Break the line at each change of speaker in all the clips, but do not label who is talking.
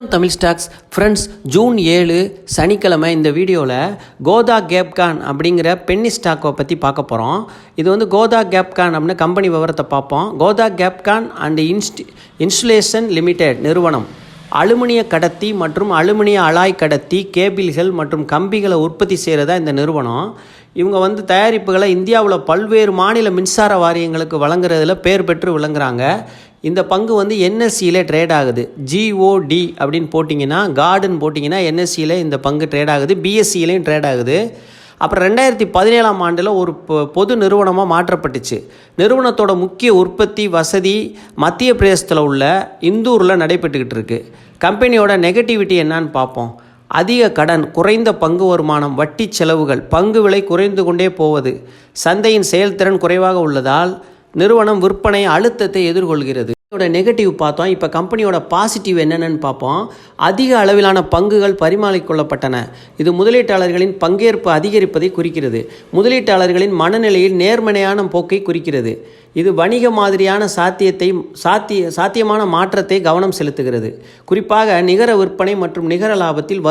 Tamil stocks friends, June 7 சனிக்கிழமை இந்த வீடியோவில் கோதா கேப்கான் அப்படிங்கிற பென்னி ஸ்டாக்கை பற்றி பார்க்க போகிறோம். இது வந்து கோதா கேப்கான் அப்படின்னு கம்பெனி விவரத்தை பார்ப்போம். கோதா கேப்கான் அண்ட் இன்சுலேஷன் லிமிடெட் நிறுவனம் அலுமினிய கடத்தி மற்றும் அலுமினிய அலாய் கடத்தி, கேபிள்கள் மற்றும் கம்பிகளை உற்பத்தி செய்கிறதா இந்த நிறுவனம். இவங்க வந்து தயாரிப்புகளை இந்தியாவில் பல்வேறு மாநில மின்சார வாரியங்களுக்கு வழங்குறதுல பேர் பெற்று விளங்குறாங்க. இந்த பங்கு வந்து என்எஸ்சியில் ட்ரேட் ஆகுது. ஜிஓடி அப்படின்னு போட்டிங்கன்னா, கார்டுன்னு போட்டிங்கன்னா என்எஸ்சியில் இந்த பங்கு ட்ரேட் ஆகுது. பிஎஸ்சியிலையும் ட்ரேட் ஆகுது. அப்புறம் 2017 ஆண்டில் ஒரு பொது நிறுவனமாக மாற்றப்பட்டுச்சு. நிறுவனத்தோட முக்கிய உற்பத்தி வசதி மத்திய பிரதேசத்தில் உள்ள இந்தூரில் நடைபெற்றுக்கிட்டு இருக்கு. கம்பெனியோட நெகட்டிவிட்டி என்னான்னு பார்ப்போம். அதிக கடன், குறைந்த பங்கு வருமானம், வட்டி செலவுகள், பங்கு விலை குறைந்து கொண்டே போவது, சந்தையின் செயல்திறன் குறைவாக உள்ளதால் நிறுவனம் விற்பனை அழுத்தத்தை எதிர்கொள்கிறது. இதோட நெகட்டிவ் பார்த்தோம். இப்போ கம்பெனியோட பாசிட்டிவ் என்னென்னு பார்ப்போம். அதிக அளவிலான பங்குகள் பரிமாறிக்கொள்ளப்பட்டன. இது முதலீட்டாளர்களின் பங்கேற்பு அதிகரிப்பதை குறிக்கிறது. முதலீட்டாளர்களின் மனநிலையில் நேர்மறையான போக்கை குறிக்கிறது. இது வணிக மாதிரியான சாத்தியமான மாற்றத்தை கவனம் செலுத்துகிறது. குறிப்பாக நிகர விற்பனை மற்றும் நிகர லாபத்தில்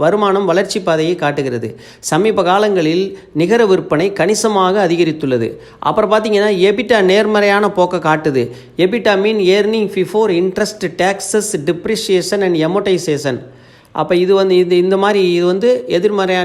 வருமானம் வளர்ச்சி பாதையை காட்டுகிறது. சமீப காலங்களில் நிகர விற்பனை கணிசமாக அதிகரித்துள்ளது. அப்புறம் பார்த்தீங்கன்னா எபிட்டா நேர்மறையான போக்கை காட்டுது. EBITDA mean earning before interest, taxes, depreciation and amortization. அப்போ இது வந்து இந்த மாதிரி இது வந்து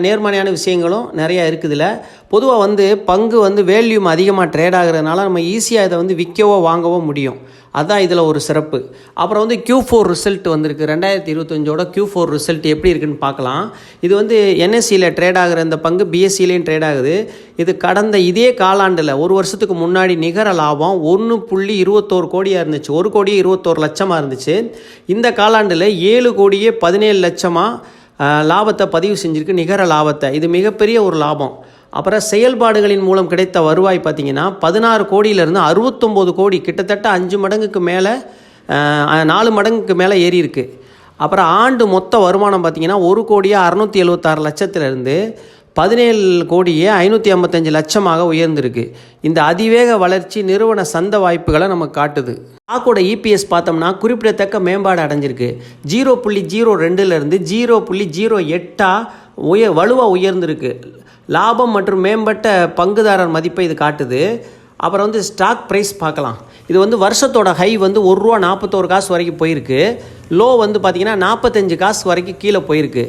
நேர்மறையான விஷயங்களும் நிறையா இருக்குதுல. பொதுவாக வந்து பங்கு வந்து வேல்யூம் அதிகமாக ட்ரேட் ஆகுறதுனால நம்ம ஈஸியாக இதை வந்து விற்கவோ வாங்கவோ முடியும். அதுதான் இதில் ஒரு சிறப்பு. அப்புறம் வந்து Q4 ரிசல்ட் வந்திருக்கு. 2025 Q4 ரிசல்ட் எப்படி இருக்குன்னு பார்க்கலாம். இது வந்து என்எஸ்சியில் ட்ரேட் ஆகிற இந்த பங்கு பிஎஸ்சிலையும் ட்ரேட் ஆகுது. இது கடந்த இதே காலாண்டில் ஒரு வருஷத்துக்கு முன்னாடி நிகர லாபம் 1.21 கோடியாக இருந்துச்சு. 1,21,00,000 இருந்துச்சு. இந்த காலாண்டில் 7,17,00,000 லாபத்தை பதிவு செஞ்சுருக்கு, நிகர லாபத்தை. இது மிகப்பெரிய ஒரு லாபம். அப்புறம் செயல்பாடுகளின் மூலம் கிடைத்த வருவாய் பார்த்திங்கன்னா 16 கோடியிலேருந்து 69 கோடி, கிட்டத்தட்ட 5 மடங்குக்கு மேலே 4 மடங்குக்கு மேலே ஏறி இருக்கு. அப்புறம் ஆண்டு மொத்த வருமானம் பார்த்திங்கன்னா 1,676,00,000 17,555,00,000 உயர்ந்திருக்கு. இந்த அதிவேக வளர்ச்சி நிறுவன சந்த வாய்ப்புகளை நமக்கு காட்டுது. ஸ்டாக்கோட இபிஎஸ் பார்த்தோம்னா குறிப்பிடத்தக்க மேம்பாடு அடைஞ்சிருக்கு. 0.02 0.08 வலுவாக உயர்ந்திருக்கு. லாபம் மற்றும் மேம்பட்ட பங்குதாரர் மதிப்பை இது காட்டுது. அப்புறம் வந்து ஸ்டாக் ப்ரைஸ் பார்க்கலாம். இது வந்து வருஷத்தோட ஹை வந்து ₹1.41 வரைக்கும் போயிருக்கு. லோ வந்து பார்த்திங்கன்னா 45 காசு வரைக்கும் கீழே போயிருக்கு.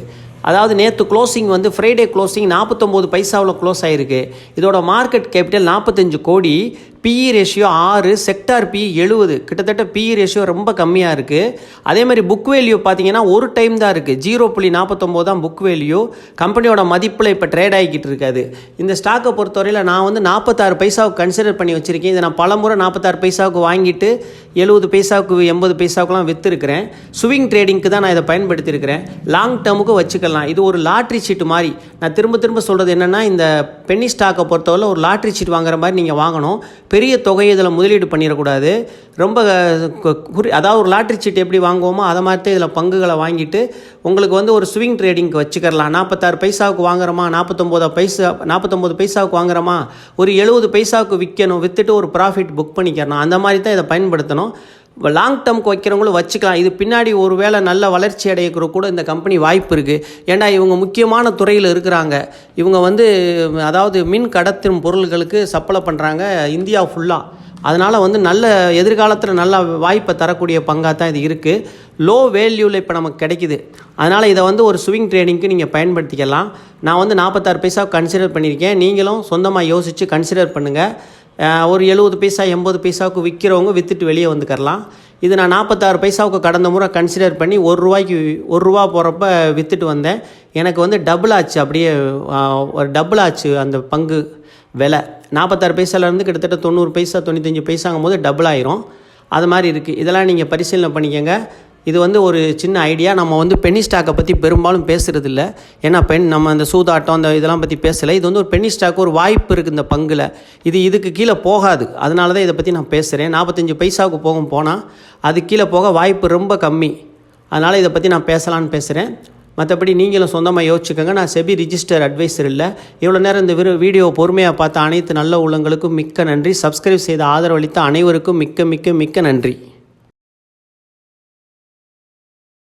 அதாவது நேற்று க்ளோசிங் வந்து ஃப்ரைடே க்ளோசிங் 49 பைசாவில் க்ளோஸ் ஆகிருக்கு. இதோட மார்க்கெட் கேபிட்டல் 45 கோடி, பிஇ ரேஷியோ 6, செக்டார் பிஇ 70. கிட்டத்தட்ட பிஇ ரேஷியோ ரொம்ப கம்மியாக இருக்குது. அதே மாதிரி புக் வேல்யூ பார்த்தீங்கன்னா ஒரு டைம் தான் இருக்குது. 0.49 தான் புக் வேல்யூ. கம்பெனியோட மதிப்பில் இப்போ ட்ரேட் ஆகிக்கிட்டு இருக்காது. இந்த ஸ்டாக்கை பொறுத்தவரையில் நான் வந்து 46 பைசாவுக்கு கன்சிடர் பண்ணி வச்சுருக்கேன். இதை நான் பலமுறை 46 பைசாவுக்கு வாங்கிட்டு 70 பைசாவுக்கு 80 பைசாவுக்குலாம் விற்றுருக்கிறேன். ஸ்விங் ட்ரேடிங்க்கு தான் நான் இதை பயன்படுத்தியிருக்கிறேன். லாங் டேர்முக்கு வச்சுக்கலாம். இது ஒரு லாட்ரி சீட்டு மாதிரி. நான் திரும்ப சொல்கிறது என்னென்னா, இந்த பென்னி ஸ்டாக்கை பொறுத்தவரை ஒரு லாட்ரி சீட் வாங்குற மாதிரி நீங்கள் வாங்கணும். பெரிய தொகையை இதில் முதலீடு பண்ணிடக்கூடாது. ரொம்ப அதாவது ஒரு லாட்ரி சீட் எப்படி வாங்குவோமோ அதை மாதிரி தான் இதில் பங்குகளை வாங்கிட்டு உங்களுக்கு வந்து ஒரு ஸ்விங் ட்ரேடிங்க்கு வச்சுக்கலாம். 46 பைசாவுக்கு வாங்குறோமா, 49 பைசாவுக்கு வாங்குறோமா, ஒரு 70 பைசாவுக்கு விற்கணும், விற்றுட்டு ஒரு ப்ராஃபிட் புக் பண்ணிக்கிறணும். அந்த மாதிரி தான் இதை பயன்படுத்தணும். லாங் டேர்முக்கு வைக்கிறவங்களும் வச்சுக்கலாம். இது பின்னாடி ஒரு வேளை நல்ல வளர்ச்சி அடையக்கூட கூட இந்த கம்பெனி வாய்ப்பு இருக்குது. ஏன்னா இவங்க முக்கியமான துறையில் இருக்கிறாங்க. இவங்க வந்து அதாவது மின் கடத்தும் பொருள்களுக்கு சப்ளை பண்ணுறாங்க இந்தியா ஃபுல்லாக. அதனால் வந்து நல்ல எதிர்காலத்தில் நல்ல வாய்ப்பை தரக்கூடிய பங்காக தான் இது இருக்குது. லோ வேல்யூவில் இப்போ நமக்கு கிடைக்குது. அதனால் இதை வந்து ஒரு ஸ்விங் ட்ரேடிங்க்கு நீங்கள் பயன்படுத்திக்கலாம். நான் வந்து 46 பைசாவுக்கு கன்சிடர் பண்ணியிருக்கேன். நீங்களும் சொந்தமாக யோசித்து கன்சிடர் பண்ணுங்கள். ஒரு 70 பைசா 80 பைசாவுக்கு விற்கிறவங்க விற்றுட்டு வெளியே வந்துக்கரலாம். இது நான் 46 பைசாவுக்கு கடந்த முறை கன்சிடர் பண்ணி ₹1 போகிறப்ப விற்றுட்டு வந்தேன். எனக்கு வந்து டபுள் ஆச்சு. அப்படியே ஒரு டபுள் ஆச்சு அந்த பங்கு விலை. 46 பைசாலேருந்து கிட்டத்தட்ட 90 பைசா 95 பைசாங்கும் போது டபுள் ஆயிரும். அது மாதிரி இருக்குது. இதெல்லாம் நீங்கள் பரிசீலனை பண்ணிக்கங்க. இது வந்து ஒரு சின்ன ஐடியா. நம்ம வந்து பென்னி ஸ்டாக்கை பற்றி பெரும்பாலும் பேசுகிறது இல்லை. ஏன்னா நம்ம அந்த சூதாட்டம் அந்த இதெல்லாம் பற்றி பேசலை. இது வந்து ஒரு பென்னி ஸ்டாக் ஒரு வாய்ப்பு இருக்குது இந்த பங்கில். இதுக்கு கீழே போகாது. அதனால தான் இதை பற்றி நான் பேசுகிறேன். 45 பைசாவுக்கு போனால் அது கீழே போக வாய்ப்பு ரொம்ப கம்மி. அதனால் இதை பற்றி நான் பேசலான்னு பேசுகிறேன். மற்றபடி நீங்களும் சொந்தமாக யோசிச்சுக்கோங்க. நான் செபி ரிஜிஸ்டர் அட்வைசர் இல்லை. இவ்வளோ நேரம் இந்த வீடியோவை பொறுமையாக பார்த்த அனைத்து நல்ல உள்ளங்களுக்கும் மிக்க நன்றி. சப்ஸ்கிரைப் செய்த ஆதரவளித்த அனைவருக்கும் மிக்க மிக்க மிக்க நன்றி.